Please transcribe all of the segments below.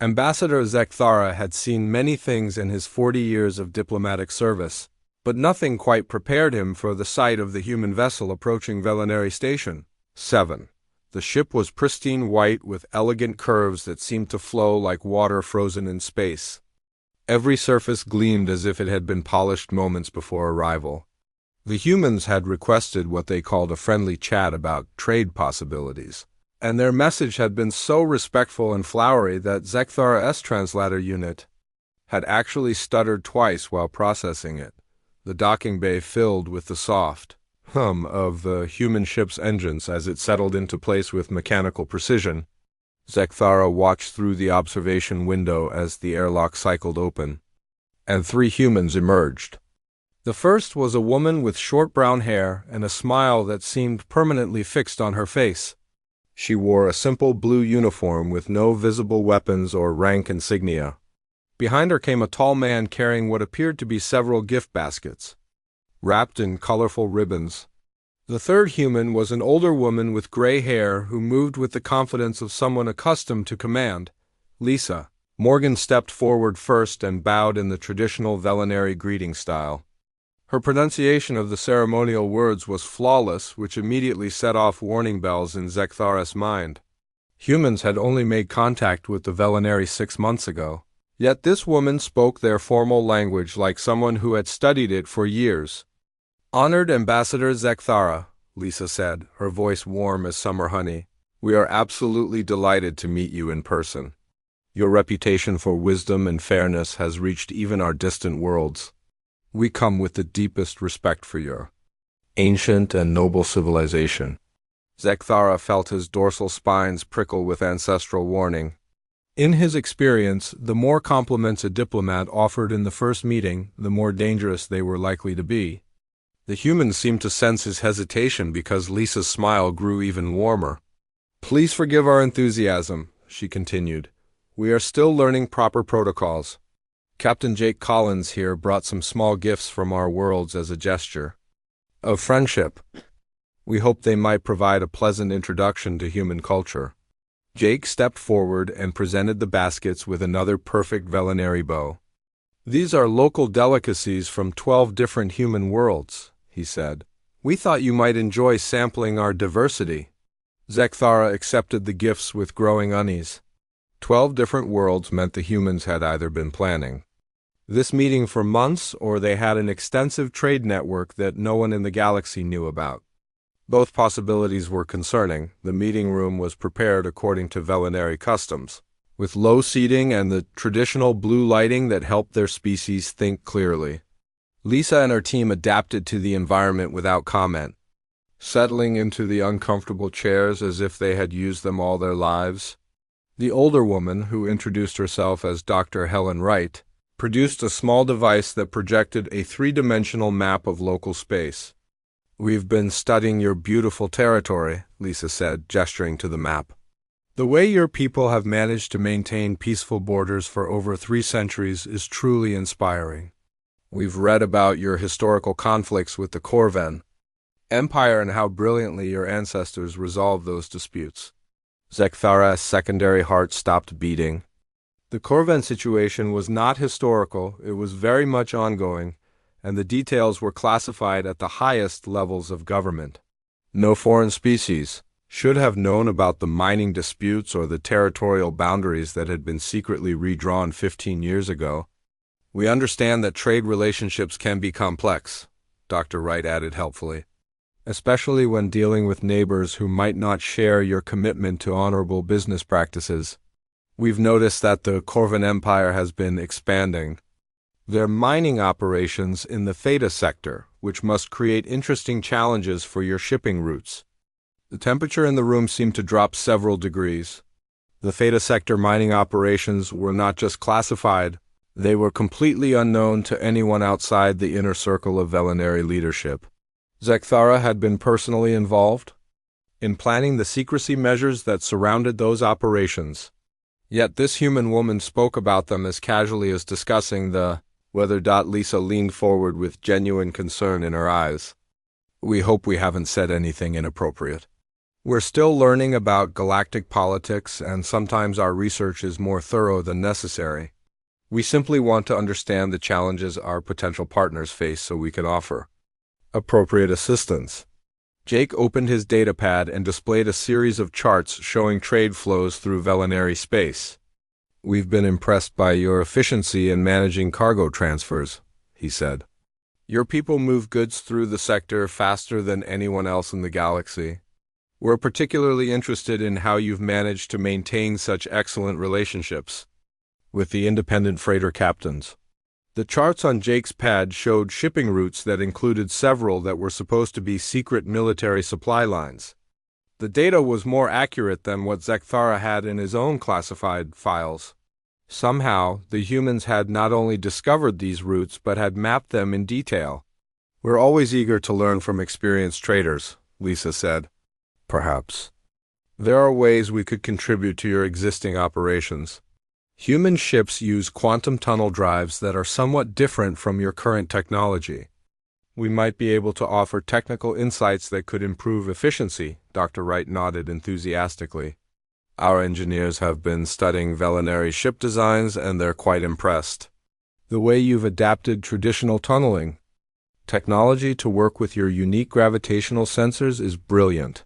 Ambassador Zekthara had seen many things in his 40 years of diplomatic service, but nothing quite prepared him for the sight of the human vessel approaching Velinary Station. 7. The ship was pristine white with elegant curves that seemed to flow like water frozen in space. Every surface gleamed as if it had been polished moments before arrival. The humans had requested what they called a friendly chat about trade possibilities, and their message had been so respectful and flowery that Zekthara's translator unit had actually stuttered twice while processing it, the docking bay filled with the soft hum of the human ship's engines as it settled into place with mechanical precision. Zekthara watched through the observation window as the airlock cycled open, and 3 humans emerged. The first was a woman with short brown hair and a smile that seemed permanently fixed on her face. She wore a simple blue uniform with no visible weapons or rank insignia. Behind her came a tall man carrying what appeared to be several gift baskets, wrapped in colorful ribbons. The third human was an older woman with gray hair who moved with the confidence of someone accustomed to command. Lisa. Morgan stepped forward first and bowed in the traditional Velinary greeting style. Her pronunciation of the ceremonial words was flawless, which immediately set off warning bells in Zekthara's mind. Humans had only made contact with the Velinary 6 months ago, yet this woman spoke their formal language like someone who had studied it for years. "Honored Ambassador Zekthara," Lisa said, her voice warm as summer honey, "we are absolutely delighted to meet you in person. Your reputation for wisdom and fairness has reached even our distant worlds. We come with the deepest respect for your ancient and noble civilization." Zekthara felt his dorsal spines prickle with ancestral warning. In his experience, the more compliments a diplomat offered in the first meeting, the more dangerous they were likely to be. The humans seemed to sense his hesitation because Lisa's smile grew even warmer. "Please forgive our enthusiasm," she continued. "We are still learning proper protocols. Captain Jake Collins here brought some small gifts from our worlds as a gesture of friendship. We hope they might provide a pleasant introduction to human culture." Jake stepped forward and presented the baskets with another perfect Velinary bow. "These are local delicacies from 12 different human worlds," he said. "We thought you might enjoy sampling our diversity." Zekthara accepted the gifts with growing unease. 12 different worlds meant the humans had either been planning this meeting for months or they had an extensive trade network that no one in the galaxy knew about. Both possibilities were concerning. The meeting room was prepared according to Velinary customs, with low seating and the traditional blue lighting that helped their species think clearly. Lisa and her team adapted to the environment without comment, settling into the uncomfortable chairs as if they had used them all their lives. The older woman, who introduced herself as Dr. Helen Wright, produced a small device that projected a 3-dimensional map of local space. "We've been studying your beautiful territory," Lisa said, gesturing to the map. "The way your people have managed to maintain peaceful borders for over 3 centuries is truly inspiring. We've read about your historical conflicts with the Corvan Empire and how brilliantly your ancestors resolved those disputes." Zekthara's secondary heart stopped beating. The Corvan situation was not historical, it was very much ongoing, and the details were classified at the highest levels of government. No foreign species should have known about the mining disputes or the territorial boundaries that had been secretly redrawn 15 years ago. "We understand that trade relationships can be complex," Dr. Wright added helpfully, "especially when dealing with neighbors who might not share your commitment to honorable business practices. We've noticed that the Corvan Empire has been expanding their mining operations in the Theta sector, which must create interesting challenges for your shipping routes." The temperature in the room seemed to drop several degrees. The Theta sector mining operations were not just classified, they were completely unknown to anyone outside the inner circle of Velinary leadership. Zekthara had been personally involved in planning the secrecy measures that surrounded those operations. Yet this human woman spoke about them as casually as discussing the weather. Lisa leaned forward with genuine concern in her eyes. "We hope we haven't said anything inappropriate." We're still learning about galactic politics, and sometimes our research is more thorough than necessary. We simply want to understand the challenges our potential partners face so we can offer appropriate assistance. Jake opened his datapad and displayed a series of charts showing trade flows through Velinary space. "We've been impressed by your efficiency in managing cargo transfers," he said. "Your people move goods through the sector faster than anyone else in the galaxy. We're particularly interested in how you've managed to maintain such excellent relationships with the independent freighter captains." The charts on Jake's pad showed shipping routes that included several that were supposed to be secret military supply lines. The data was more accurate than what Zekthara had in his own classified files. Somehow, the humans had not only discovered these routes but had mapped them in detail. "We're always eager to learn from experienced traders," Lisa said. "Perhaps there are ways we could contribute to your existing operations. Human ships use quantum tunnel drives that are somewhat different from your current technology. We might be able to offer technical insights that could improve efficiency," Dr. Wright nodded enthusiastically. "Our engineers have been studying Velinary ship designs and they're quite impressed. The way you've adapted traditional tunneling technology to work with your unique gravitational sensors is brilliant.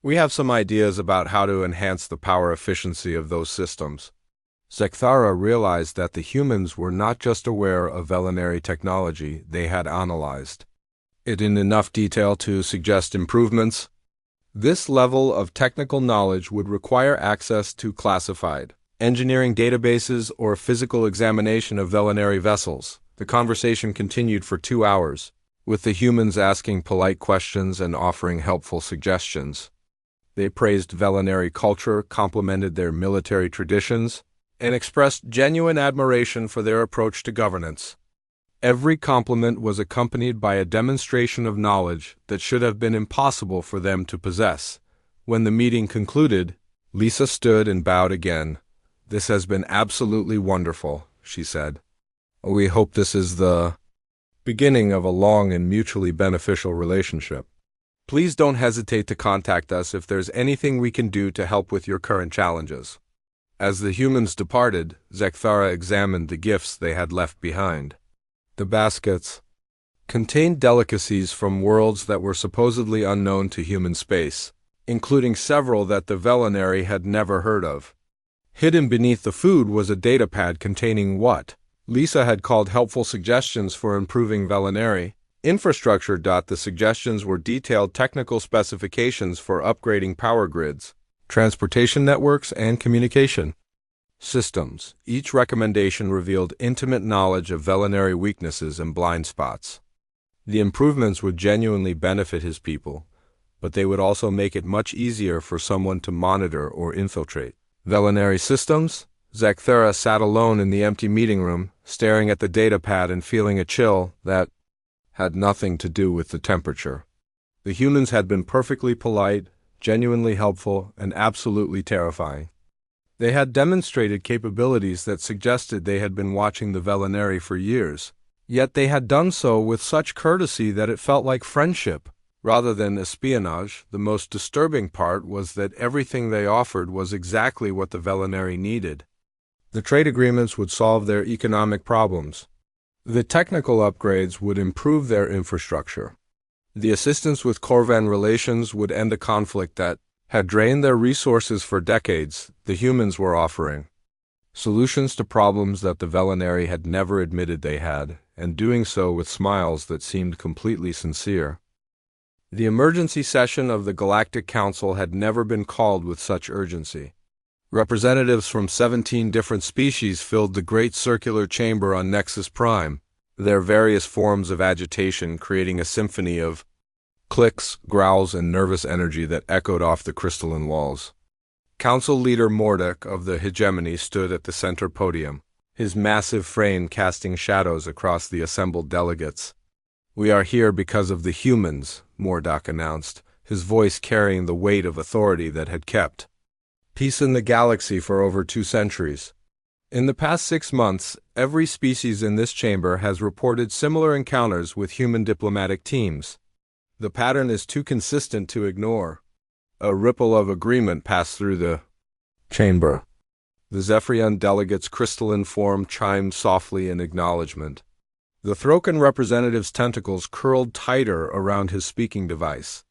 We have some ideas about how to enhance the power efficiency of those systems." Zekthara realized that the humans were not just aware of Velinary technology, they had analyzed it in enough detail to suggest improvements. This level of technical knowledge would require access to classified engineering databases or physical examination of Velinary vessels. The conversation continued for 2 hours, with the humans asking polite questions and offering helpful suggestions. They praised Velinary culture, complimented their military traditions, and expressed genuine admiration for their approach to governance. Every compliment was accompanied by a demonstration of knowledge that should have been impossible for them to possess. When the meeting concluded, Lisa stood and bowed again. "This has been absolutely wonderful," she said. "We hope this is the beginning of a long and mutually beneficial relationship. Please don't hesitate to contact us if there's anything we can do to help with your current challenges." As the humans departed, Zekthara examined the gifts they had left behind. The baskets contained delicacies from worlds that were supposedly unknown to human space, including several that the Velinary had never heard of. Hidden beneath the food was a datapad containing what Lisa had called helpful suggestions for improving Velinary infrastructure. The suggestions were detailed technical specifications for upgrading power grids, transportation networks, and communication systems. Each recommendation revealed intimate knowledge of Velinary weaknesses and blind spots. The improvements would genuinely benefit his people, but they would also make it much easier for someone to monitor or infiltrate Velinary systems. Zekthara sat alone in the empty meeting room, staring at the datapad and feeling a chill that had nothing to do with the temperature. The humans had been perfectly polite, genuinely helpful, and absolutely terrifying. They had demonstrated capabilities that suggested they had been watching the Velinary for years, yet they had done so with such courtesy that it felt like friendship rather than espionage. The most disturbing part was that everything they offered was exactly what the Velinary needed. The trade agreements would solve their economic problems. The technical upgrades would improve their infrastructure. The assistance with Corvan relations would end a conflict that had drained their resources for decades. The humans were offering solutions to problems that the Velinary had never admitted they had, and doing so with smiles that seemed completely sincere. The emergency session of the Galactic Council had never been called with such urgency. Representatives from 17 different species filled the great circular chamber on Nexus Prime, their various forms of agitation creating a symphony of clicks, growls, and nervous energy that echoed off the crystalline walls. Council leader Mordek of the Hegemony stood at the center podium, his massive frame casting shadows across the assembled delegates. "We are here because of the humans," Mordek announced, his voice carrying the weight of authority that had kept peace in the galaxy for over 2 centuries. In the past 6 months, every species in this chamber has reported similar encounters with human diplomatic teams. The pattern is too consistent to ignore. A ripple of agreement passed through the chamber. The Zephyrian delegate's crystalline form chimed softly in acknowledgement. The Throken representative's tentacles curled tighter around his speaking device.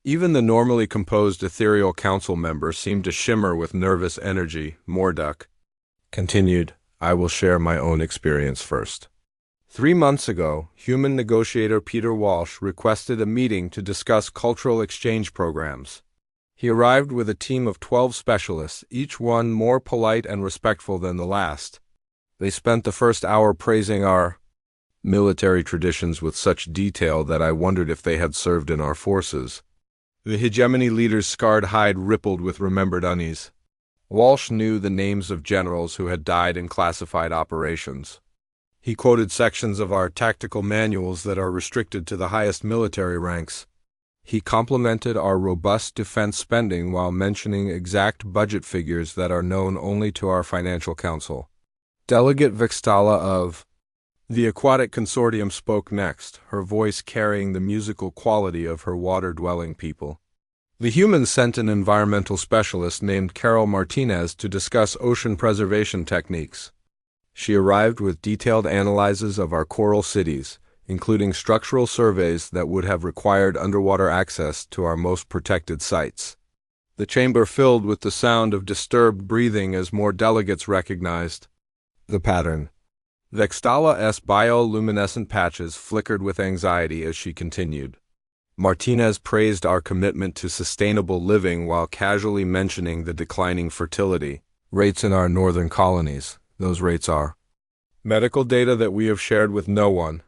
Even the normally composed ethereal council member seemed to shimmer with nervous energy. Morduk continued, I will share my own experience first. 3 months ago, human negotiator Peter Walsh requested a meeting to discuss cultural exchange programs. He arrived with a team of 12 specialists, each one more polite and respectful than the last. They spent the first hour praising our military traditions with such detail that I wondered if they had served in our forces. The hegemony leader's scarred hide rippled with remembered unease. Walsh knew the names of generals who had died in classified operations. He quoted sections of our tactical manuals that are restricted to the highest military ranks. He complimented our robust defense spending while mentioning exact budget figures that are known only to our financial council. Delegate Vixtala of the Aquatic Consortium spoke next, her voice carrying the musical quality of her water-dwelling people. The humans sent an environmental specialist named Carol Martinez to discuss ocean preservation techniques. She arrived with detailed analyses of our coral cities, including structural surveys that would have required underwater access to our most protected sites. The chamber filled with the sound of disturbed breathing as more delegates recognized the pattern. Vextala's bioluminescent patches flickered with anxiety as she continued. Martinez praised our commitment to sustainable living while casually mentioning the declining fertility rates in our northern colonies. Those rates are medical data that we have shared with no one.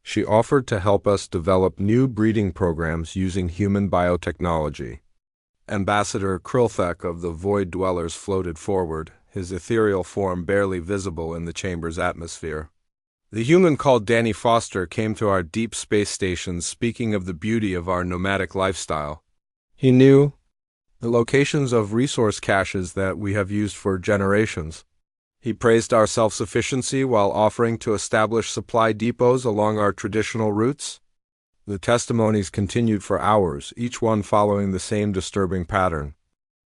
She offered to help us develop new breeding programs using human biotechnology. Ambassador Krilthek of the Void Dwellers floated forward, his ethereal form barely visible in the chamber's atmosphere. The human called Danny Foster came to our deep space station speaking of the beauty of our nomadic lifestyle. He knew the locations of resource caches that we have used for generations. He praised our self-sufficiency while offering to establish supply depots along our traditional routes. The testimonies continued for hours, each one following the same disturbing pattern.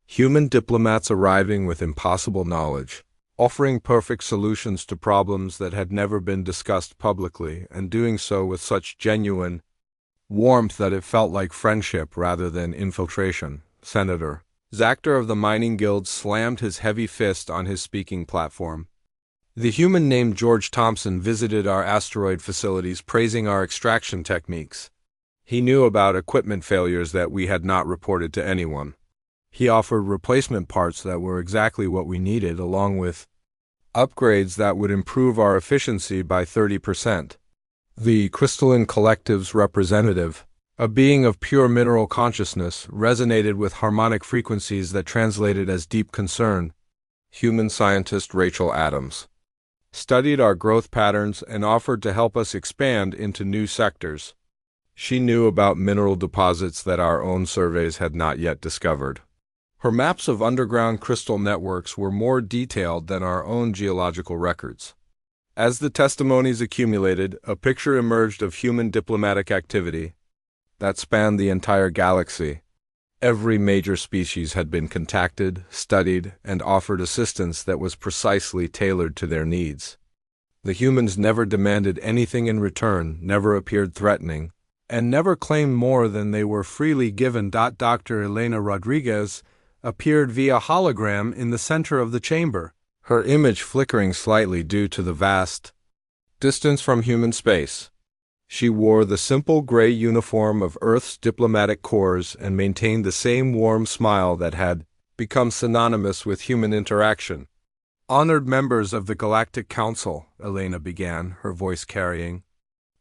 Human diplomats arriving with impossible knowledge, offering perfect solutions to problems that had never been discussed publicly, and doing so with such genuine warmth that it felt like friendship rather than infiltration. Senator Zactor of the Mining Guild slammed his heavy fist on his speaking platform. The human named George Thompson visited our asteroid facilities praising our extraction techniques. He knew about equipment failures that we had not reported to anyone. He offered replacement parts that were exactly what we needed, along with upgrades that would improve our efficiency by 30%. The Crystalline Collective's representative, a being of pure mineral consciousness, resonated with harmonic frequencies that translated as deep concern. Human scientist Rachel Adams studied our growth patterns and offered to help us expand into new sectors. She knew about mineral deposits that our own surveys had not yet discovered. Her maps of underground crystal networks were more detailed than our own geological records. As the testimonies accumulated, a picture emerged of human diplomatic activity that spanned the entire galaxy. Every major species had been contacted, studied, and offered assistance that was precisely tailored to their needs. The humans never demanded anything in return, never appeared threatening, and never claimed more than they were freely given. Dr. Elena Rodriguez appeared via hologram in the center of the chamber, her image flickering slightly due to the vast distance from human space. She wore the simple gray uniform of Earth's diplomatic corps and maintained the same warm smile that had become synonymous with human interaction. Honored members of the Galactic Council, Elena began, her voice carrying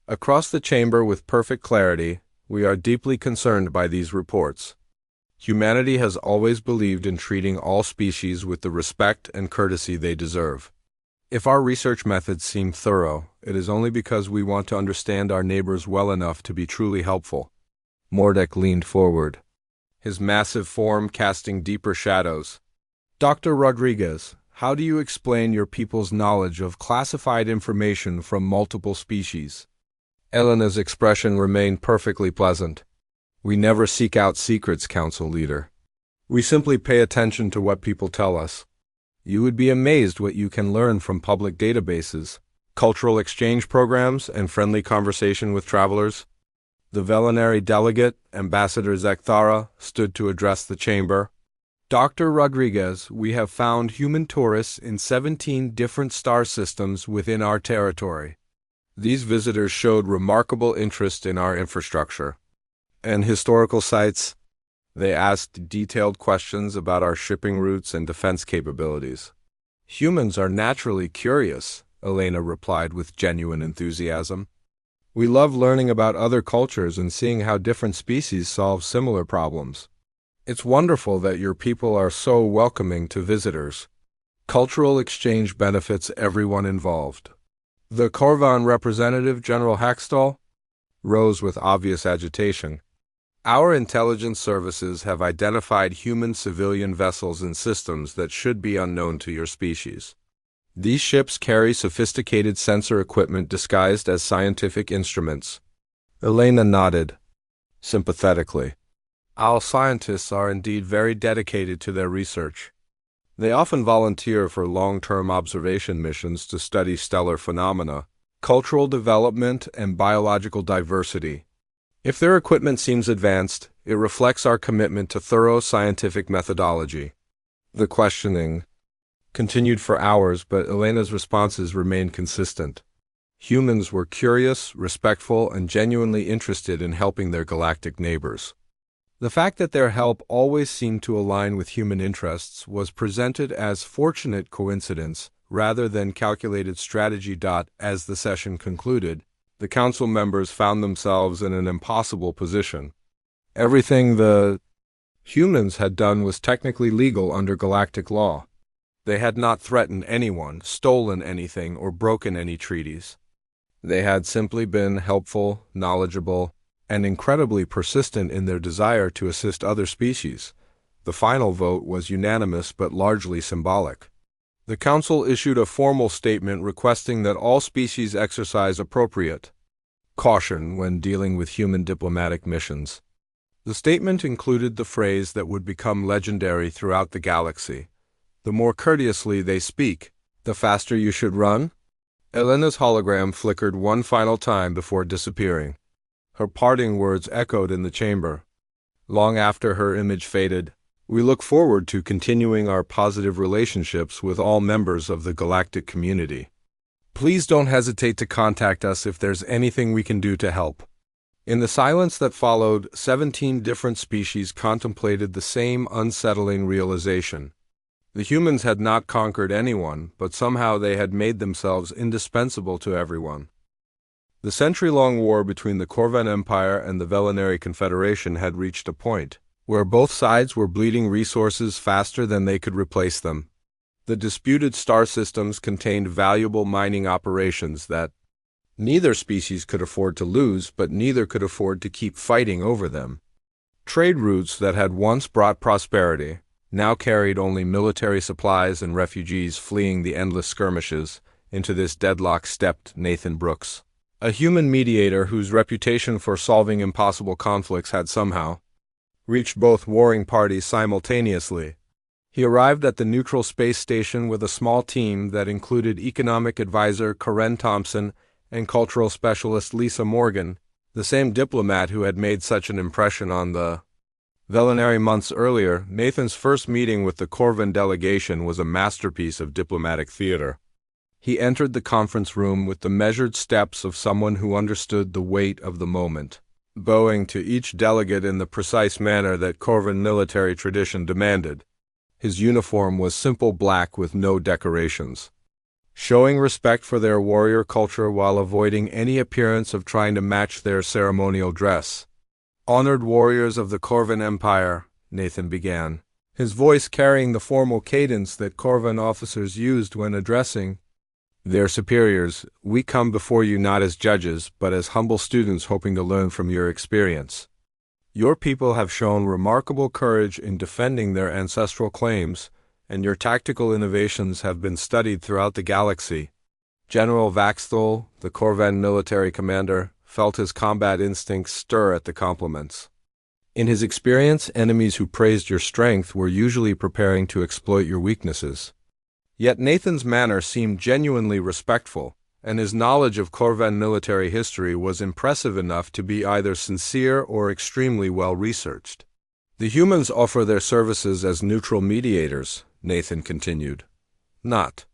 across the chamber with perfect clarity, we are deeply concerned by these reports. Humanity has always believed in treating all species with the respect and courtesy they deserve. If our research methods seem thorough, it is only because we want to understand our neighbors well enough to be truly helpful. Mordek leaned forward, his massive form casting deeper shadows. Dr. Rodriguez, how do you explain your people's knowledge of classified information from multiple species? Elena's expression remained perfectly pleasant. We never seek out secrets, Council Leader. We simply pay attention to what people tell us. You would be amazed what you can learn from public databases, cultural exchange programs, and friendly conversation with travelers. The Velinary delegate, Ambassador Zekthara, stood to address the chamber. Dr. Rodriguez, we have found human tourists in 17 different star systems within our territory. These visitors showed remarkable interest in our infrastructure and historical sites. They asked detailed questions about our shipping routes and defense capabilities. Humans are naturally curious, Elena replied with genuine enthusiasm. We love learning about other cultures and seeing how different species solve similar problems. It's wonderful that your people are so welcoming to visitors. Cultural exchange benefits everyone involved. The Corvan representative, General Hackstall, rose with obvious agitation. Our intelligence services have identified human civilian vessels and systems that should be unknown to your species. These ships carry sophisticated sensor equipment disguised as scientific instruments. Elena nodded sympathetically. Our scientists are indeed very dedicated to their research. They often volunteer for long-term observation missions to study stellar phenomena, cultural development, and biological diversity. If their equipment seems advanced, it reflects our commitment to thorough scientific methodology. The questioning continued for hours, but Elena's responses remained consistent. Humans were curious, respectful, and genuinely interested in helping their galactic neighbors. The fact that their help always seemed to align with human interests was presented as fortunate coincidence rather than calculated strategy. As the session concluded, the council members found themselves in an impossible position. Everything the humans had done was technically legal under galactic law. They had not threatened anyone, stolen anything, or broken any treaties. They had simply been helpful, knowledgeable, and incredibly persistent in their desire to assist other species. The final vote was unanimous but largely symbolic. The Council issued a formal statement requesting that all species exercise appropriate caution when dealing with human diplomatic missions. The statement included the phrase that would become legendary throughout the galaxy: "The more courteously they speak, the faster you should run." Elena's hologram flickered one final time before disappearing. Her parting words echoed in the chamber. Long after her image faded, we look forward to continuing our positive relationships with all members of the galactic community. Please don't hesitate to contact us if there's anything we can do to help. In the silence that followed, 17 different species contemplated the same unsettling realization. The humans had not conquered anyone, but somehow they had made themselves indispensable to everyone. The century-long war between the Corvan Empire and the Velinary Confederation had reached a point where both sides were bleeding resources faster than they could replace them. The disputed star systems contained valuable mining operations that neither species could afford to lose, but neither could afford to keep fighting over them. Trade routes that had once brought prosperity now carried only military supplies and refugees fleeing the endless skirmishes. Into this deadlock stepped Nathan Brooks, a human mediator whose reputation for solving impossible conflicts had somehow reached both warring parties simultaneously. He arrived at the neutral space station with a small team that included economic advisor Karen Thompson and cultural specialist Lisa Morgan, the same diplomat who had made such an impression on the Velinary months earlier. Nathan's first meeting with the Corvan delegation was a masterpiece of diplomatic theater. He entered the conference room with the measured steps of someone who understood the weight of the moment, bowing to each delegate in the precise manner that Corvan military tradition demanded. His uniform was simple black with no decorations, showing respect for their warrior culture while avoiding any appearance of trying to match their ceremonial dress. "Honored warriors of the Corvan Empire," Nathan began, his voice carrying the formal cadence that Corvan officers used when addressing their superiors. "We come before you not as judges, but as humble students hoping to learn from your experience. Your people have shown remarkable courage in defending their ancestral claims, and your tactical innovations have been studied throughout the galaxy." General Vaxthol, the Corvan military commander, felt his combat instincts stir at the compliments. In his experience, enemies who praised your strength were usually preparing to exploit your weaknesses. Yet Nathan's manner seemed genuinely respectful, and his knowledge of Corvan military history was impressive enough to be either sincere or extremely well-researched. The humans offer their services as neutral mediators, Nathan continued. Not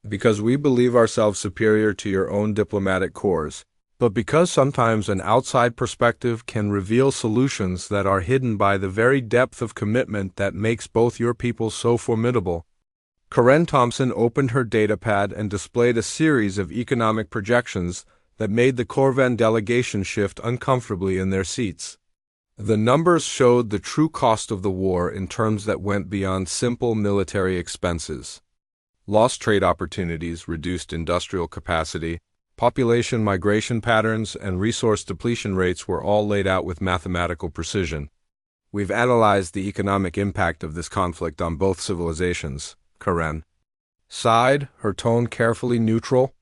because we believe ourselves superior to your own diplomatic corps, but because sometimes an outside perspective can reveal solutions that are hidden by the very depth of commitment that makes both your people so formidable. Karen Thompson opened her datapad and displayed a series of economic projections that made the Corvan delegation shift uncomfortably in their seats. The numbers showed the true cost of the war in terms that went beyond simple military expenses. Lost trade opportunities, reduced industrial capacity, population migration patterns, and resource depletion rates were all laid out with mathematical precision. We've analyzed the economic impact of this conflict on both civilizations, Karen sighed, her tone carefully neutral.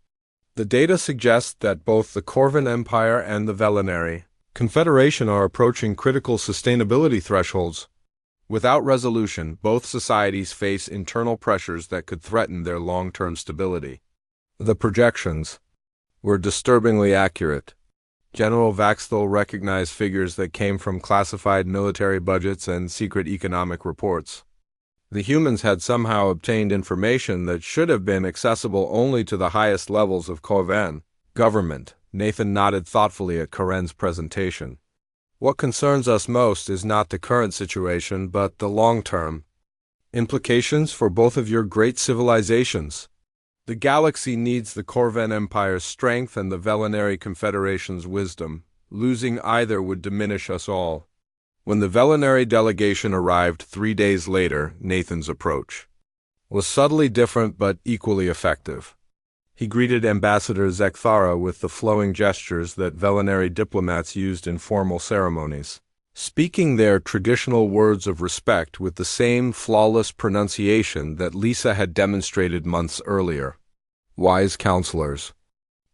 The data suggests that both the Corvan Empire and the Velinary Confederation are approaching critical sustainability thresholds. Without resolution, both societies face internal pressures that could threaten their long-term stability. The projections were disturbingly accurate. General Vaxthal recognized figures that came from classified military budgets and secret economic reports. The humans had somehow obtained information that should have been accessible only to the highest levels of Corvan government. Nathan nodded thoughtfully at Karen's presentation. What concerns us most is not the current situation, but the long-term implications for both of your great civilizations. The galaxy needs the Corvan Empire's strength and the Velinary Confederation's wisdom. Losing either would diminish us all. When the Velinary delegation arrived 3 days later, Nathan's approach was subtly different but equally effective. He greeted Ambassador Zekthara with the flowing gestures that Velinary diplomats used in formal ceremonies, speaking their traditional words of respect with the same flawless pronunciation that Lisa had demonstrated months earlier. Wise counselors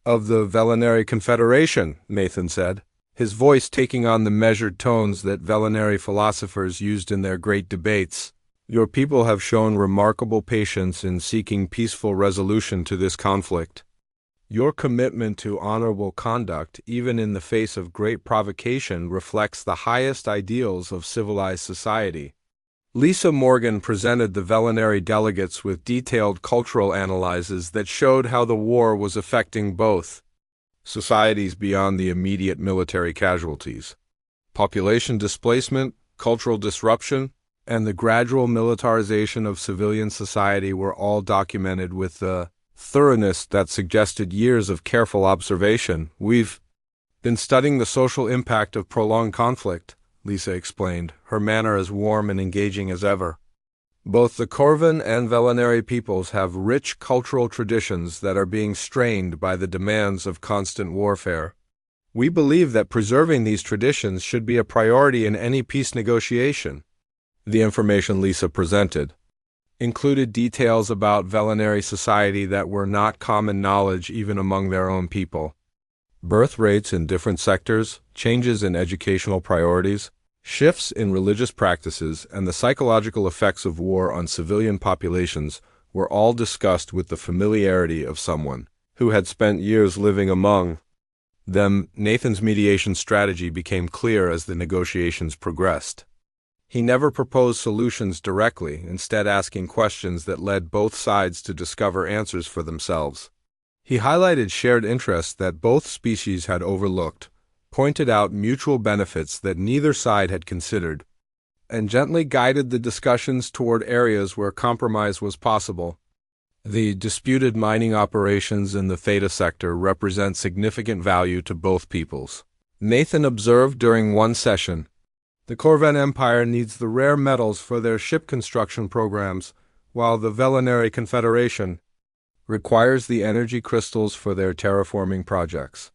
of the Velinary Confederation, Nathan said, his voice taking on the measured tones that Velinary philosophers used in their great debates. Your people have shown remarkable patience in seeking peaceful resolution to this conflict. Your commitment to honorable conduct, even in the face of great provocation, reflects the highest ideals of civilized society. Lisa Morgan presented the Velinary delegates with detailed cultural analyses that showed how the war was affecting both societies beyond the immediate military casualties. Population displacement, cultural disruption, and the gradual militarization of civilian society were all documented with the thoroughness that suggested years of careful observation. We've been studying the social impact of prolonged conflict, Lisa explained, her manner as warm and engaging as ever. Both the Corvan and Velinary peoples have rich cultural traditions that are being strained by the demands of constant warfare. We believe that preserving these traditions should be a priority in any peace negotiation. The information Lisa presented included details about Velinary society that were not common knowledge even among their own people. Birth rates in different sectors, changes in educational priorities, shifts in religious practices, and the psychological effects of war on civilian populations were all discussed with the familiarity of someone who had spent years living among them. Nathan's mediation strategy became clear as the negotiations progressed. He never proposed solutions directly, instead asking questions that led both sides to discover answers for themselves. He highlighted shared interests that both species had overlooked, pointed out mutual benefits that neither side had considered, and gently guided the discussions toward areas where compromise was possible. The disputed mining operations in the Theta sector represent significant value to both peoples. Nathan observed during one session, the Corvan Empire needs the rare metals for their ship construction programs, while the Velinary Confederation requires the energy crystals for their terraforming projects.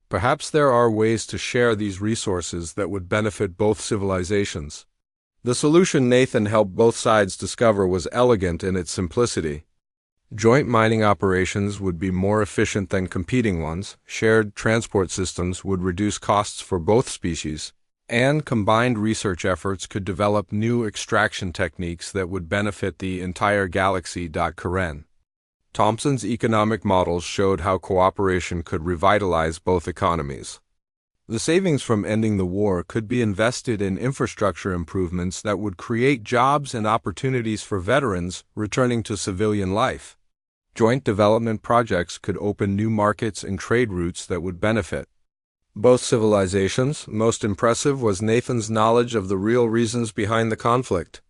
Perhaps there are ways to share these resources that would benefit both civilizations. The solution Nathan helped both sides discover was elegant in its simplicity. Joint mining operations would be more efficient than competing ones, shared transport systems would reduce costs for both species, and combined research efforts could develop new extraction techniques that would benefit the entire galaxy. Karen. Thompson's economic models showed how cooperation could revitalize both economies. The savings from ending the war could be invested in infrastructure improvements that would create jobs and opportunities for veterans returning to civilian life. Joint development projects could open new markets and trade routes that would benefit both civilizations. Most impressive was Nathan's knowledge of the real reasons behind the conflict.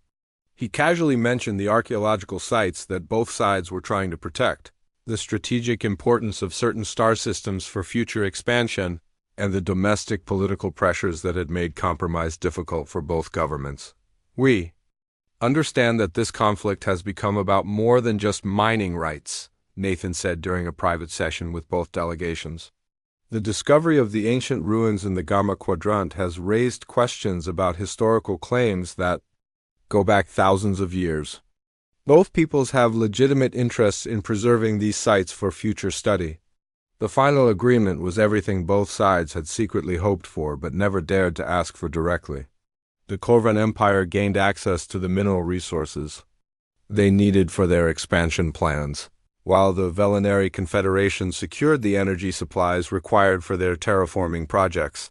He casually mentioned the archaeological sites that both sides were trying to protect, the strategic importance of certain star systems for future expansion, and the domestic political pressures that had made compromise difficult for both governments. We understand that this conflict has become about more than just mining rights, Nathan said during a private session with both delegations. The discovery of the ancient ruins in the Gamma Quadrant has raised questions about historical claims that go back thousands of years. Both peoples have legitimate interests in preserving these sites for future study. The final agreement was everything both sides had secretly hoped for but never dared to ask for directly. The Corvan Empire gained access to the mineral resources they needed for their expansion plans, while the Velinary Confederation secured the energy supplies required for their terraforming projects.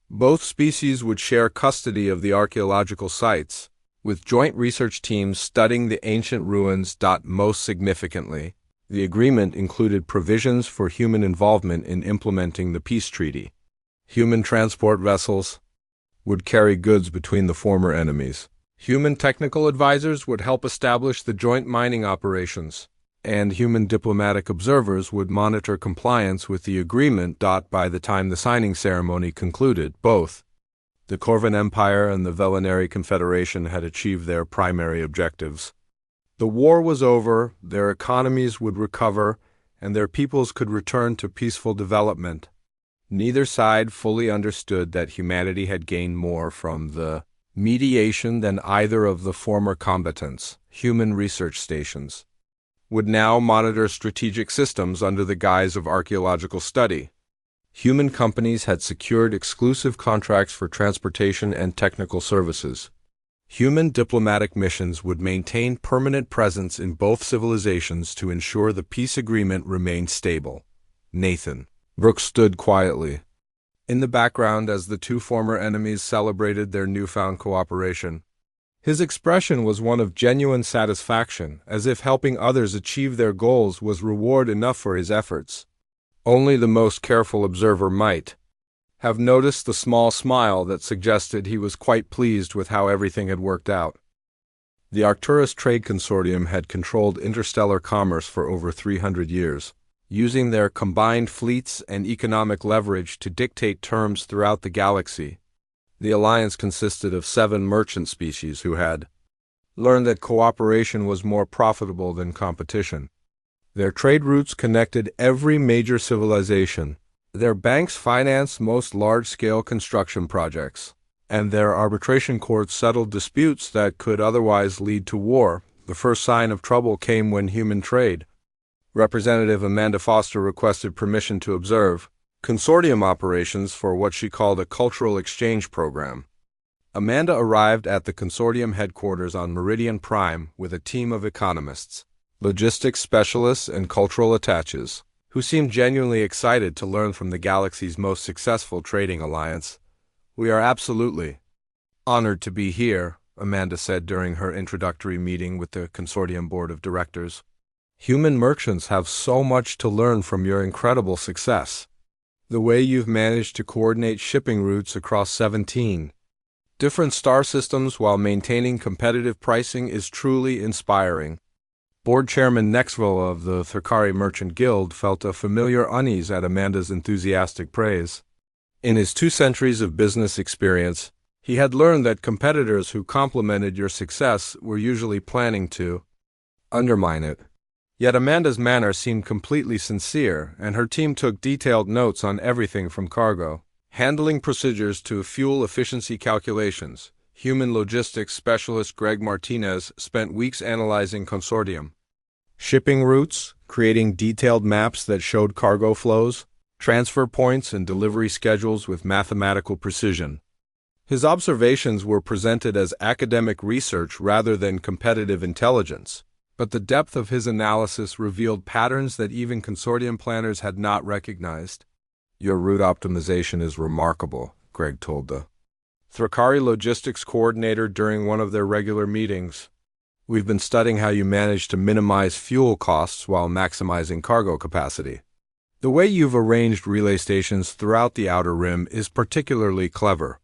Both species would share custody of the archaeological sites, with joint research teams studying the ancient ruins. Most significantly, the agreement included provisions for human involvement in implementing the peace treaty. Human transport vessels would carry goods between the former enemies. Human technical advisors would help establish the joint mining operations, and human diplomatic observers would monitor compliance with the agreement. By the time the signing ceremony concluded, both the Corvan Empire and the Velinary Confederation had achieved their primary objectives. The war was over, their economies would recover, and their peoples could return to peaceful development. Neither side fully understood that humanity had gained more from the mediation than either of the former combatants. Human research stations would now monitor strategic systems under the guise of archaeological study. Human companies had secured exclusive contracts for transportation and technical services. Human diplomatic missions would maintain permanent presence in both civilizations to ensure the peace agreement remained stable. Nathan Brooks stood quietly in the background as the two former enemies celebrated their newfound cooperation. His expression was one of genuine satisfaction, as if helping others achieve their goals was reward enough for his efforts. Only the most careful observer might have noticed the small smile that suggested he was quite pleased with how everything had worked out. The Arcturus Trade Consortium had controlled interstellar commerce for over 300 years, using their combined fleets and economic leverage to dictate terms throughout the galaxy. The alliance consisted of 7 merchant species who had learned that cooperation was more profitable than competition. Their trade routes connected every major civilization. Their banks financed most large-scale construction projects, and their arbitration courts settled disputes that could otherwise lead to war. The first sign of trouble came when human trade. Representative Amanda Foster requested permission to observe consortium operations for what she called a cultural exchange program. Amanda arrived at the consortium headquarters on Meridian Prime with a team of economists, logistics specialists, and cultural attaches, who seemed genuinely excited to learn from the galaxy's most successful trading alliance. "We are absolutely honored to be here," Amanda said during her introductory meeting with the consortium board of directors. "Human merchants have so much to learn from your incredible success. The way you've managed to coordinate shipping routes across 17 different star systems while maintaining competitive pricing is truly inspiring." Board Chairman Nexville of the Thurkari Merchant Guild felt a familiar unease at Amanda's enthusiastic praise. In his 2 centuries of business experience, he had learned that competitors who complimented your success were usually planning to undermine it. Yet Amanda's manner seemed completely sincere, and her team took detailed notes on everything from cargo handling procedures to fuel efficiency calculations. Human logistics specialist Greg Martinez spent weeks analyzing consortium shipping routes, creating detailed maps that showed cargo flows, transfer points, and delivery schedules with mathematical precision. His observations were presented as academic research rather than competitive intelligence, but the depth of his analysis revealed patterns that even consortium planners had not recognized. "Your route optimization is remarkable," Greg told the Thrakari logistics coordinator during one of their regular meetings. "We've been studying how you manage to minimize fuel costs while maximizing cargo capacity. The way you've arranged relay stations throughout the Outer Rim is particularly clever."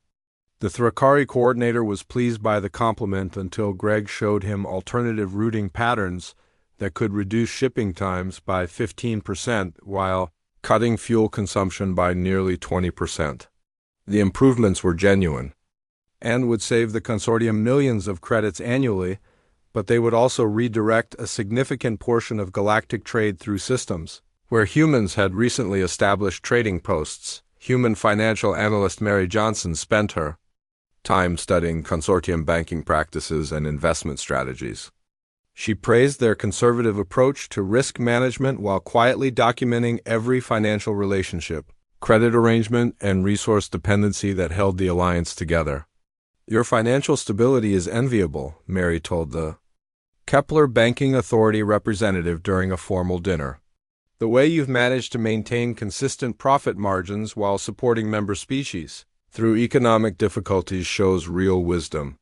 The Thrakari coordinator was pleased by the compliment until Greg showed him alternative routing patterns that could reduce shipping times by 15% while cutting fuel consumption by nearly 20%. The improvements were genuine and would save the consortium millions of credits annually, but they would also redirect a significant portion of galactic trade through systems where humans had recently established trading posts. Human financial analyst Mary Johnson spent her time studying consortium banking practices and investment strategies. She praised their conservative approach to risk management while quietly documenting every financial relationship, credit arrangement, and resource dependency that held the alliance together. "Your financial stability is enviable," Mary told the Kepler Banking Authority representative during a formal dinner. "The way you've managed to maintain consistent profit margins while supporting member species through economic difficulties shows real wisdom.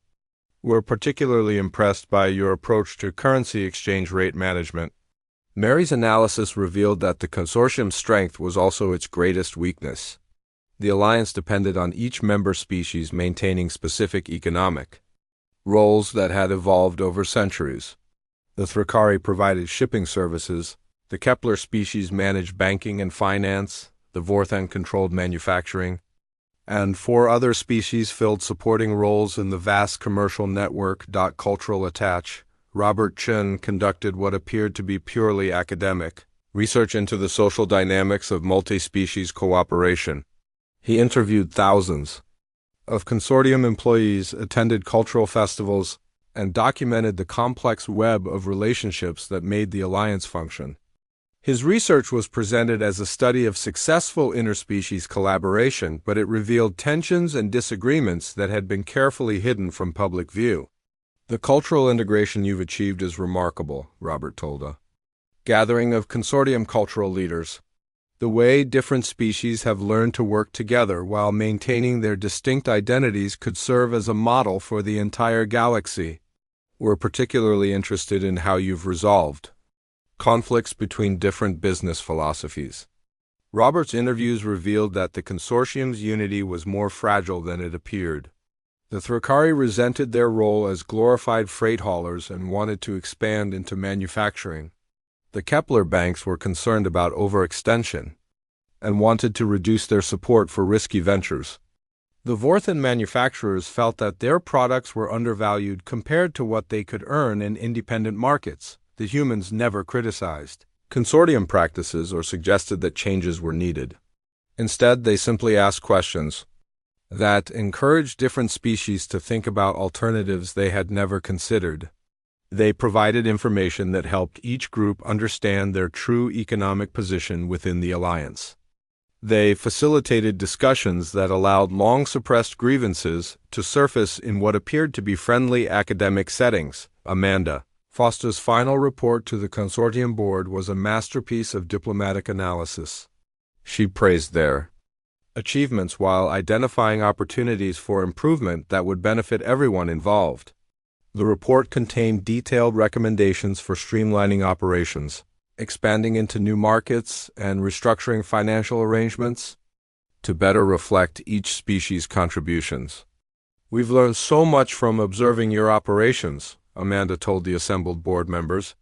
We're particularly impressed by your approach to currency exchange rate management." Mary's analysis revealed that the consortium's strength was also its greatest weakness. The alliance depended on each member species maintaining specific economic roles that had evolved over centuries. The Thrakari provided shipping services, the Kepler species managed banking and finance, the Vorthan controlled manufacturing, and 4 other species filled supporting roles in the vast commercial network. Cultural attach. Robert Chen conducted what appeared to be purely academic research into the social dynamics of multi-species cooperation. He interviewed thousands of consortium employees, attended cultural festivals, and documented the complex web of relationships that made the alliance function. His research was presented as a study of successful interspecies collaboration, but it revealed tensions and disagreements that had been carefully hidden from public view. "The cultural integration you've achieved is remarkable," Robert told a gathering of consortium cultural leaders. "The way different species have learned to work together while maintaining their distinct identities could serve as a model for the entire galaxy. We're particularly interested in how you've resolved conflicts between different business philosophies." Robert's interviews revealed that the consortium's unity was more fragile than it appeared. The Thrakari resented their role as glorified freight haulers and wanted to expand into manufacturing. The Kepler banks were concerned about overextension and wanted to reduce their support for risky ventures. The Vorthan manufacturers felt that their products were undervalued compared to what they could earn in independent markets. The humans never criticized consortium practices or suggested that changes were needed. Instead, they simply asked questions that encouraged different species to think about alternatives they had never considered. They provided information that helped each group understand their true economic position within the alliance. They facilitated discussions that allowed long-suppressed grievances to surface in what appeared to be friendly academic settings. Amanda Foster's final report to the consortium board was a masterpiece of diplomatic analysis. She praised their achievements while identifying opportunities for improvement that would benefit everyone involved. The report contained detailed recommendations for streamlining operations, expanding into new markets, and restructuring financial arrangements to better reflect each species' contributions. "We've learned so much from observing your operations," Amanda told the assembled board members.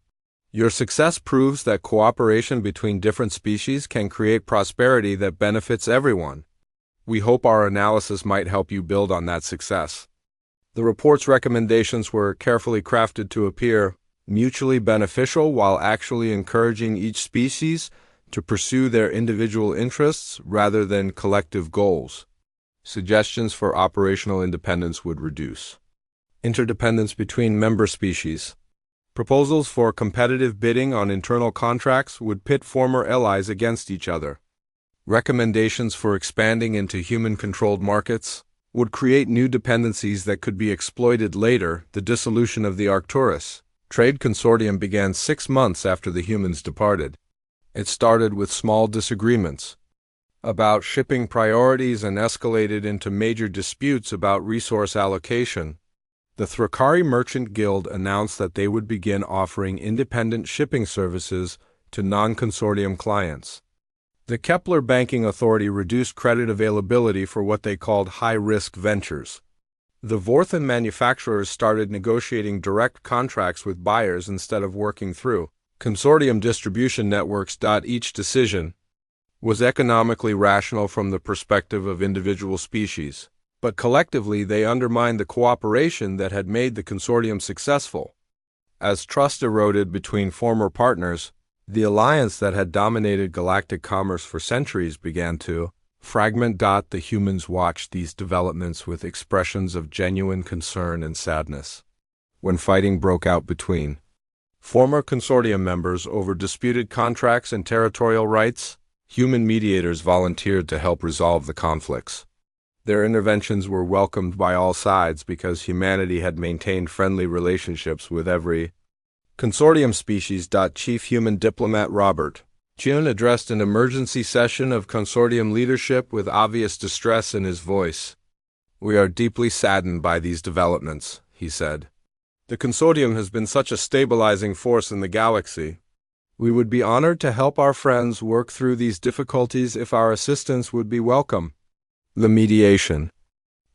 "Your success proves that cooperation between different species can create prosperity that benefits everyone. We hope our analysis might help you build on that success." The report's recommendations were carefully crafted to appear mutually beneficial while actually encouraging each species to pursue their individual interests rather than collective goals. Suggestions for operational independence would reduce interdependence between member species. Proposals for competitive bidding on internal contracts would pit former allies against each other. Recommendations for expanding into human-controlled markets would create new dependencies that could be exploited later. The dissolution of the Arcturus Trade Consortium began 6 months after the humans departed. It started with small disagreements about shipping priorities and escalated into major disputes about resource allocation. The Thrakari Merchant Guild announced that they would begin offering independent shipping services to non-consortium clients. The Kepler Banking Authority reduced credit availability for what they called high-risk ventures. The Vorthen manufacturers started negotiating direct contracts with buyers instead of working through consortium distribution networks. Each decision was economically rational from the perspective of individual species, but collectively they undermined the cooperation that had made the consortium successful. As trust eroded between former partners, the alliance that had dominated galactic commerce for centuries began to fragment. The humans watched these developments with expressions of genuine concern and sadness. When fighting broke out between former consortium members over disputed contracts and territorial rights, human mediators volunteered to help resolve the conflicts. Their interventions were welcomed by all sides because humanity had maintained friendly relationships with every consortium species. Chief Human Diplomat Robert June addressed an emergency session of consortium leadership with obvious distress in his voice. "We are deeply saddened by these developments," he said. "The consortium has been such a stabilizing force in the galaxy. We would be honored to help our friends work through these difficulties if our assistance would be welcome." The mediation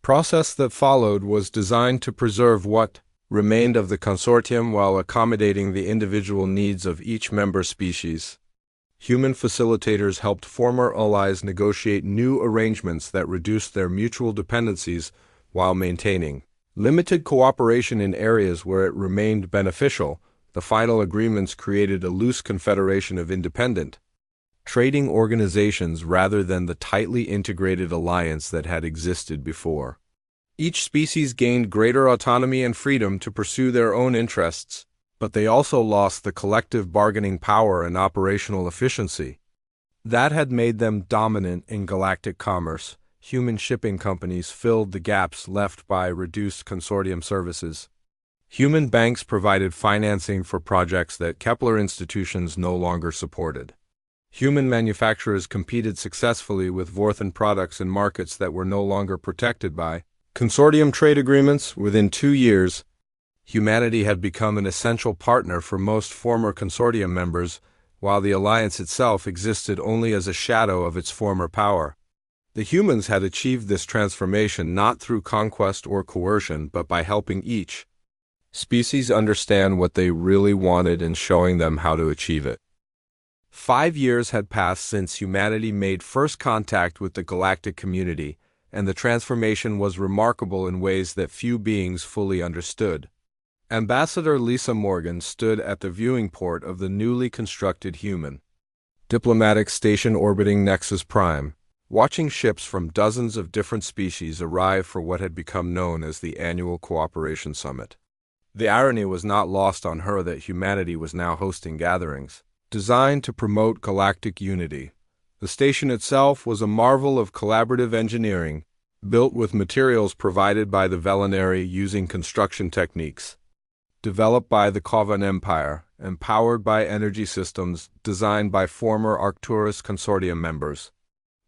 process that followed was designed to preserve what remained of the consortium while accommodating the individual needs of each member species. Human facilitators helped former allies negotiate new arrangements that reduced their mutual dependencies while maintaining limited cooperation in areas where it remained beneficial. The final agreements created a loose confederation of independent trading organizations rather than the tightly integrated alliance that had existed before. Each species gained greater autonomy and freedom to pursue their own interests, but they also lost the collective bargaining power and operational efficiency that had made them dominant in galactic commerce. Human shipping companies filled the gaps left by reduced consortium services. Human banks provided financing for projects that Kepler institutions no longer supported. Human manufacturers competed successfully with Vorthen products in markets that were no longer protected by consortium trade agreements. Within 2 years, humanity had become an essential partner for most former consortium members, while the alliance itself existed only as a shadow of its former power. The humans had achieved this transformation not through conquest or coercion, but by helping each species understand what they really wanted and showing them how to achieve it. 5 years had passed since humanity made first contact with the galactic community, and the transformation was remarkable in ways that few beings fully understood. Ambassador Lisa Morgan stood at the viewing port of the newly constructed human diplomatic station orbiting Nexus Prime, watching ships from dozens of different species arrive for what had become known as the annual Cooperation Summit. The irony was not lost on her that humanity was now hosting gatherings designed to promote galactic unity. The station itself was a marvel of collaborative engineering, built with materials provided by the Velinari using construction techniques developed by the Kovan Empire and powered by energy systems designed by former Arcturus consortium members.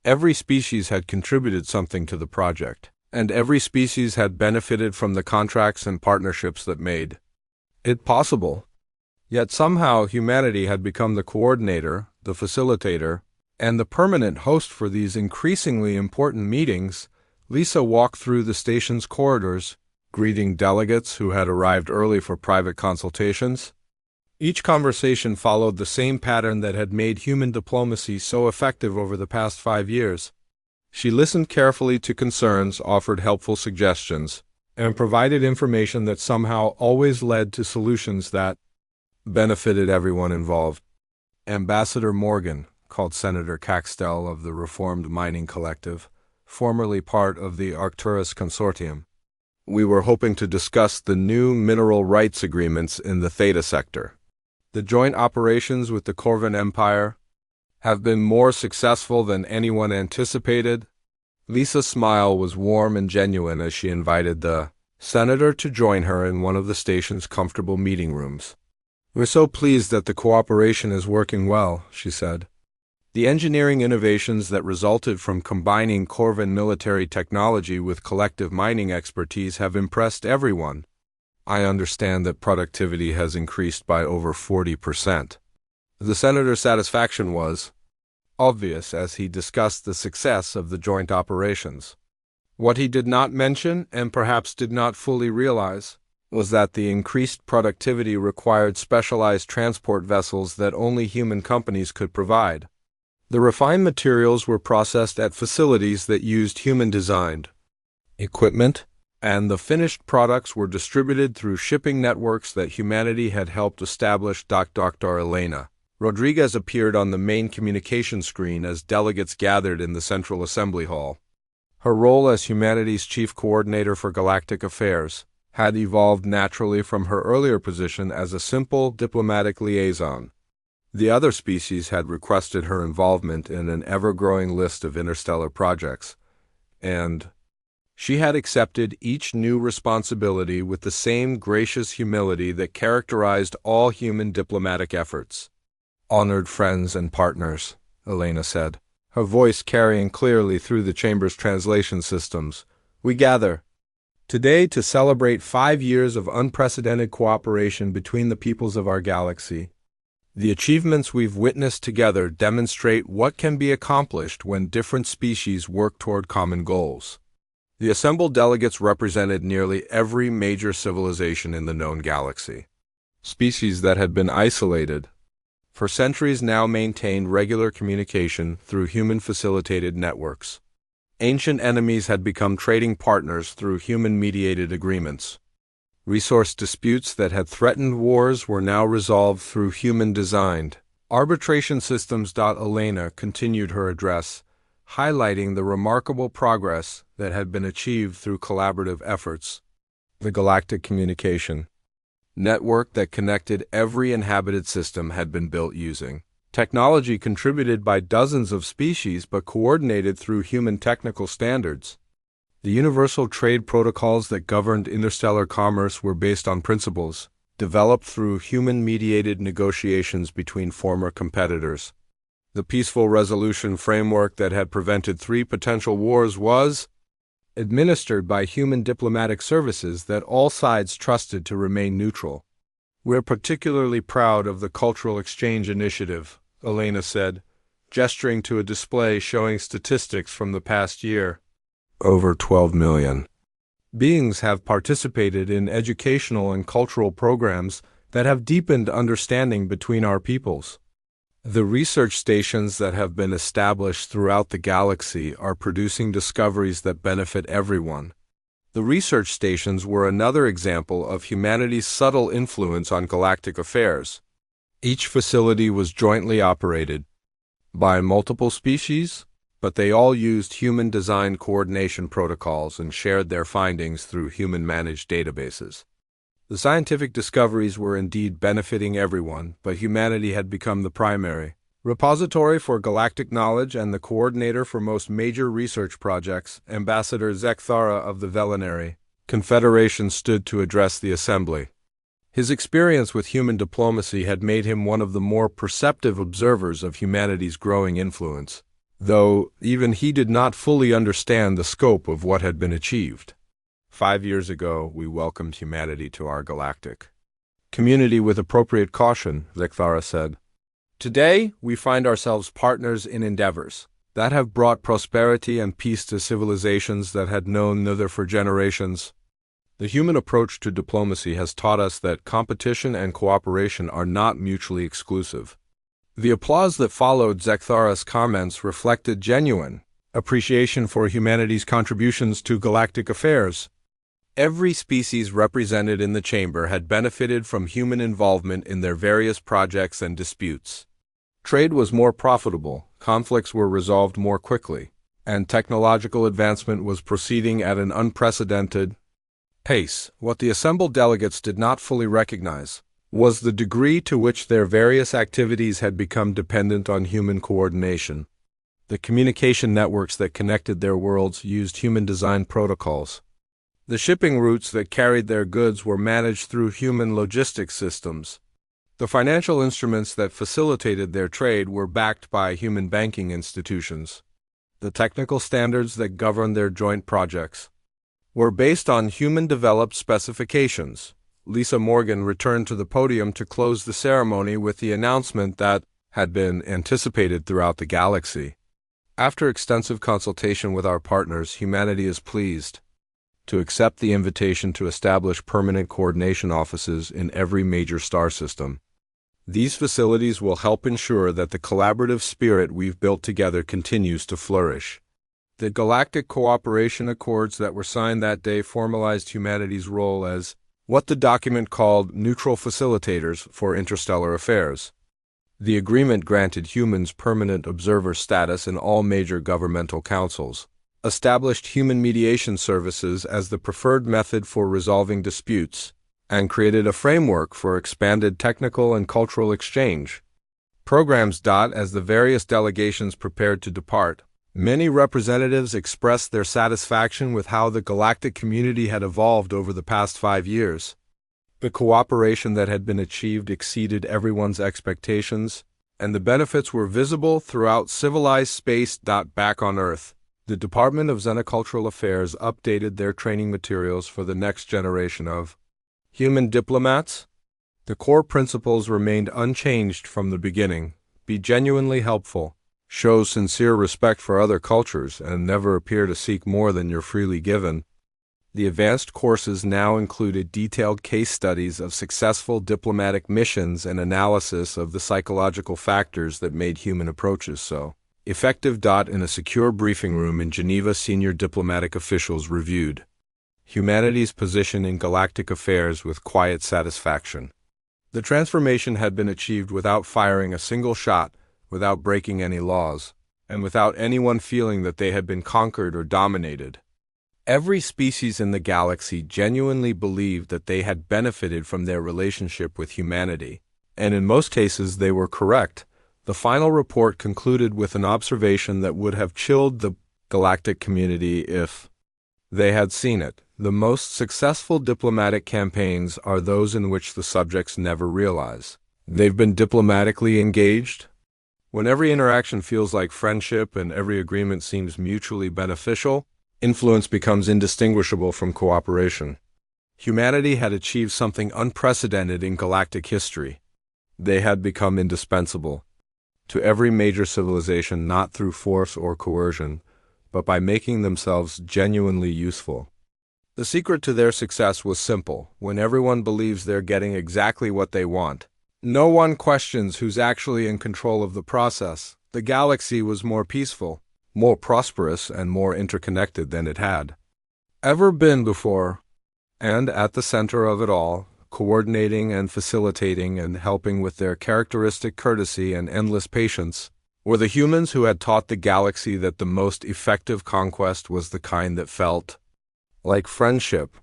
Every species had contributed something to the project, and every species had benefited from the contracts and partnerships that made it possible. Yet somehow humanity had become the coordinator, the facilitator, and the permanent host for these increasingly important meetings. Lisa walked through the station's corridors, greeting delegates who had arrived early for private consultations. Each conversation followed the same pattern that had made human diplomacy so effective over the past 5 years. She listened carefully to concerns, offered helpful suggestions, and provided information that somehow always led to solutions that benefited everyone involved. Ambassador Morgan called Senator Caxtel of the Reformed Mining Collective, formerly part of the Arcturus Consortium. "We were hoping to discuss the new mineral rights agreements in the Theta sector. The joint operations with the Corvan Empire have been more successful than anyone anticipated. Lisa's smile was warm and genuine as she invited the senator to join her in one of the station's comfortable meeting rooms. "We're so pleased that the cooperation is working well," she said. "The engineering innovations that resulted from combining Corvan military technology with collective mining expertise have impressed everyone. I understand that productivity has increased by over 40%. The senator's satisfaction was obvious as he discussed the success of the joint operations. What he did not mention, and perhaps did not fully realize, was that the increased productivity required specialized transport vessels that only human companies could provide. The refined materials were processed at facilities that used human-designed equipment, and the finished products were distributed through shipping networks that humanity had helped establish. Dr. Elena Rodriguez appeared on the main communication screen as delegates gathered in the Central Assembly Hall. Her role as humanity's chief coordinator for galactic affairs had evolved naturally from her earlier position as a simple diplomatic liaison. The other species had requested her involvement in an ever-growing list of interstellar projects, and she had accepted each new responsibility with the same gracious humility that characterized all human diplomatic efforts. "Honored friends and partners," Elena said, her voice carrying clearly through the chamber's translation systems, "we gather today to celebrate 5 years of unprecedented cooperation between the peoples of our galaxy. The achievements we've witnessed together demonstrate what can be accomplished when different species work toward common goals." The assembled delegates represented nearly every major civilization in the known galaxy. Species that had been isolated for centuries now maintained regular communication through human-facilitated networks. Ancient enemies had become trading partners through human-mediated agreements. Resource disputes that had threatened wars were now resolved through human-designed arbitration systems. Elena continued her address, highlighting the remarkable progress that had been achieved through collaborative efforts. The galactic communication network that connected every inhabited system had been built using technology contributed by dozens of species but coordinated through human technical standards. The universal trade protocols that governed interstellar commerce were based on principles developed through human-mediated negotiations between former competitors. The peaceful resolution framework that had prevented 3 potential wars was administered by human diplomatic services that all sides trusted to remain neutral. "We're particularly proud of the Cultural Exchange Initiative," Elena said, gesturing to a display showing statistics from the past year. Over 12 million beings have participated in educational and cultural programs that have deepened understanding between our peoples. The research stations that have been established throughout the galaxy are producing discoveries that benefit everyone. The research stations were another example of humanity's subtle influence on galactic affairs. Each facility was jointly operated by multiple species, but they all used human-designed coordination protocols and shared their findings through human-managed databases. The scientific discoveries were indeed benefiting everyone, but humanity had become the primary repository for galactic knowledge and the coordinator for most major research projects. Ambassador Zekthara of the Velinary Confederation stood to address the assembly. His experience with human diplomacy had made him one of the more perceptive observers of humanity's growing influence, though even he did not fully understand the scope of what had been achieved. 5 years ago, we welcomed humanity to our galactic community with appropriate caution, Zekthara said. Today, we find ourselves partners in endeavors that have brought prosperity and peace to civilizations that had known neither for generations. The human approach to diplomacy has taught us that competition and cooperation are not mutually exclusive. The applause that followed Zekthara's comments reflected genuine appreciation for humanity's contributions to galactic affairs. Every species represented in the chamber had benefited from human involvement in their various projects and disputes. Trade was more profitable, conflicts were resolved more quickly, and technological advancement was proceeding at an unprecedented pace. What the assembled delegates did not fully recognize was the degree to which their various activities had become dependent on human coordination. The communication networks that connected their worlds used human-designed protocols. The shipping routes that carried their goods were managed through human logistics systems. The financial instruments that facilitated their trade were backed by human banking institutions. The technical standards that governed their joint projects were based on human-developed specifications. Lisa Morgan returned to the podium to close the ceremony with the announcement that had been anticipated throughout the galaxy. After extensive consultation with our partners, humanity is pleased to accept the invitation to establish permanent coordination offices in every major star system. These facilities will help ensure that the collaborative spirit we've built together continues to flourish. The Galactic Cooperation Accords that were signed that day formalized humanity's role as what the document called neutral facilitators for interstellar affairs. The agreement granted humans permanent observer status in all major governmental councils, established human mediation services as the preferred method for resolving disputes, and created a framework for expanded technical and cultural exchange. Programs. As the various delegations prepared to depart, many representatives expressed their satisfaction with how the galactic community had evolved over the past 5 years. The cooperation that had been achieved exceeded everyone's expectations, and the benefits were visible throughout civilized space. Back on Earth, the Department of Xenocultural Affairs updated their training materials for the next generation of human diplomats. The core principles remained unchanged from the beginning: be genuinely helpful, show sincere respect for other cultures, and never appear to seek more than you're freely given. The advanced courses now included detailed case studies of successful diplomatic missions and analysis of the psychological factors that made human approaches so effective. In a secure briefing room in Geneva, senior diplomatic officials reviewed humanity's position in galactic affairs with quiet satisfaction. The transformation had been achieved without firing a single shot, without breaking any laws, and without anyone feeling that they had been conquered or dominated. Every species in the galaxy genuinely believed that they had benefited from their relationship with humanity, and in most cases they were correct. The final report concluded with an observation that would have chilled the galactic community if they had seen it. The most successful diplomatic campaigns are those in which the subjects never realize they've been diplomatically engaged. When every interaction feels like friendship and every agreement seems mutually beneficial, influence becomes indistinguishable from cooperation. Humanity had achieved something unprecedented in galactic history. They had become indispensable to every major civilization, not through force or coercion, but by making themselves genuinely useful. The secret to their success was simple: when everyone believes they're getting exactly what they want, no one questions who's actually in control of the process. The galaxy was more peaceful, more prosperous, and more interconnected than it had ever been before. And at the center of it all, coordinating and facilitating and helping with their characteristic courtesy and endless patience, were the humans who had taught the galaxy that the most effective conquest was the kind that felt like friendship